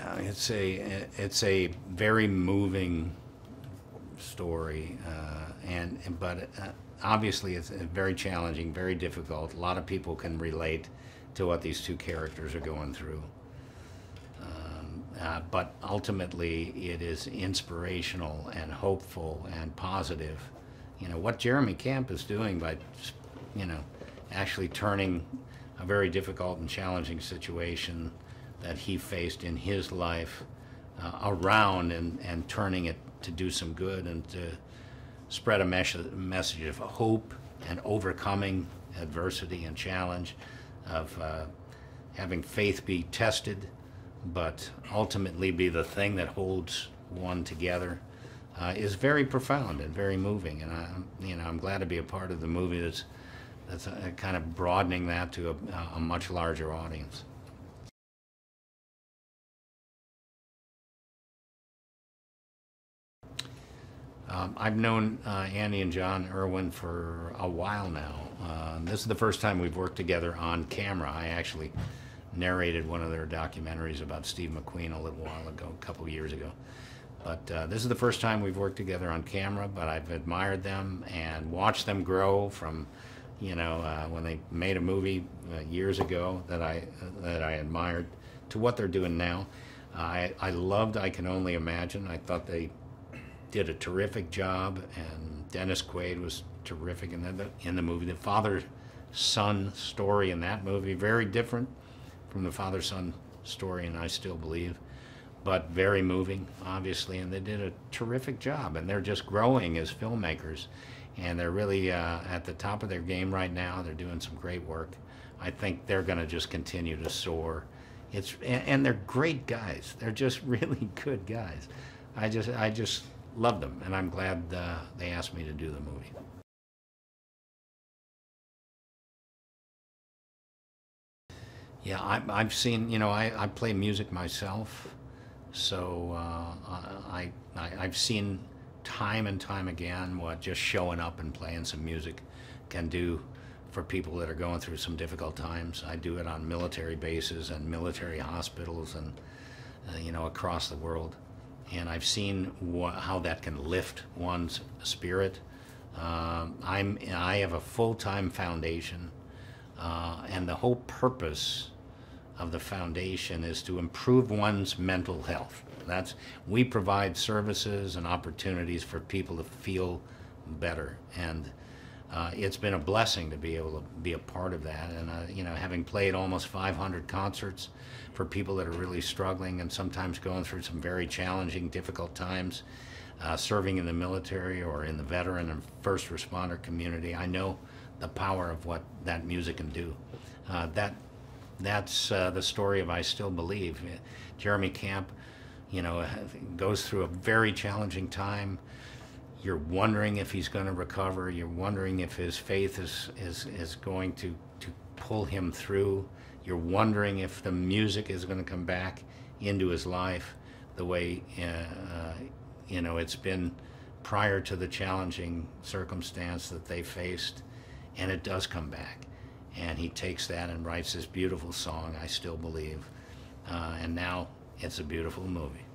Yeah, it's a very moving story, but obviously it's very challenging, very difficult. A lot of people can relate to what these two characters are going through. But ultimately, it is inspirational and hopeful and positive. You know, what Jeremy Camp is doing by, you know, actually turning a very difficult and challenging situation that he faced in his life around and turning it to do some good and to spread a message of hope and overcoming adversity and challenge, of having faith be tested, but ultimately be the thing that holds one together, is very profound and very moving. And I'm glad to be a part of the movie that's kind of broadening that to a much larger audience. I've known Andy and Jon Erwin for a while now. This is the first time we've worked together on camera. I actually narrated one of their documentaries about Steve McQueen a little while ago, a couple of years ago. But this is the first time we've worked together on camera, but I've admired them and watched them grow from, you know, when they made a movie years ago that I admired, to what they're doing now. I loved I Can Only Imagine. I thought they did a terrific job, and Dennis Quaid was terrific in the movie. The father-son story in that movie, very different from the father-son story in I Still Believe, but very moving, obviously, and they did a terrific job, and they're just growing as filmmakers, and they're really at the top of their game right now. They're doing some great work. I think they're going to just continue to soar. And they're great guys. They're just really good guys. I just love them, and I'm glad they asked me to do the movie. Yeah, I've seen, you know, I play music myself, so I've seen time and time again what just showing up and playing some music can do for people that are going through some difficult times. I do it on military bases and military hospitals and, you know, across the world. And I've seen how that can lift one's spirit. I have a full-time foundation, and the whole purpose of the foundation is to improve one's mental health. We provide services and opportunities for people to feel better, and it's been a blessing to be able to be a part of that. And you know, having played almost 500 concerts for people that are really struggling and sometimes going through some very challenging, difficult times, serving in the military or in the veteran and first responder community, I know the power of what that music can do. That's the story of I Still Believe. Jeremy Camp, you know, goes through a very challenging time. You're wondering if he's going to recover. You're wondering if his faith is going to pull him through. You're wondering if the music is going to come back into his life the way you know, it's been prior to the challenging circumstance that they faced. And it does come back. And he takes that and writes this beautiful song, I Still Believe. And now it's a beautiful movie.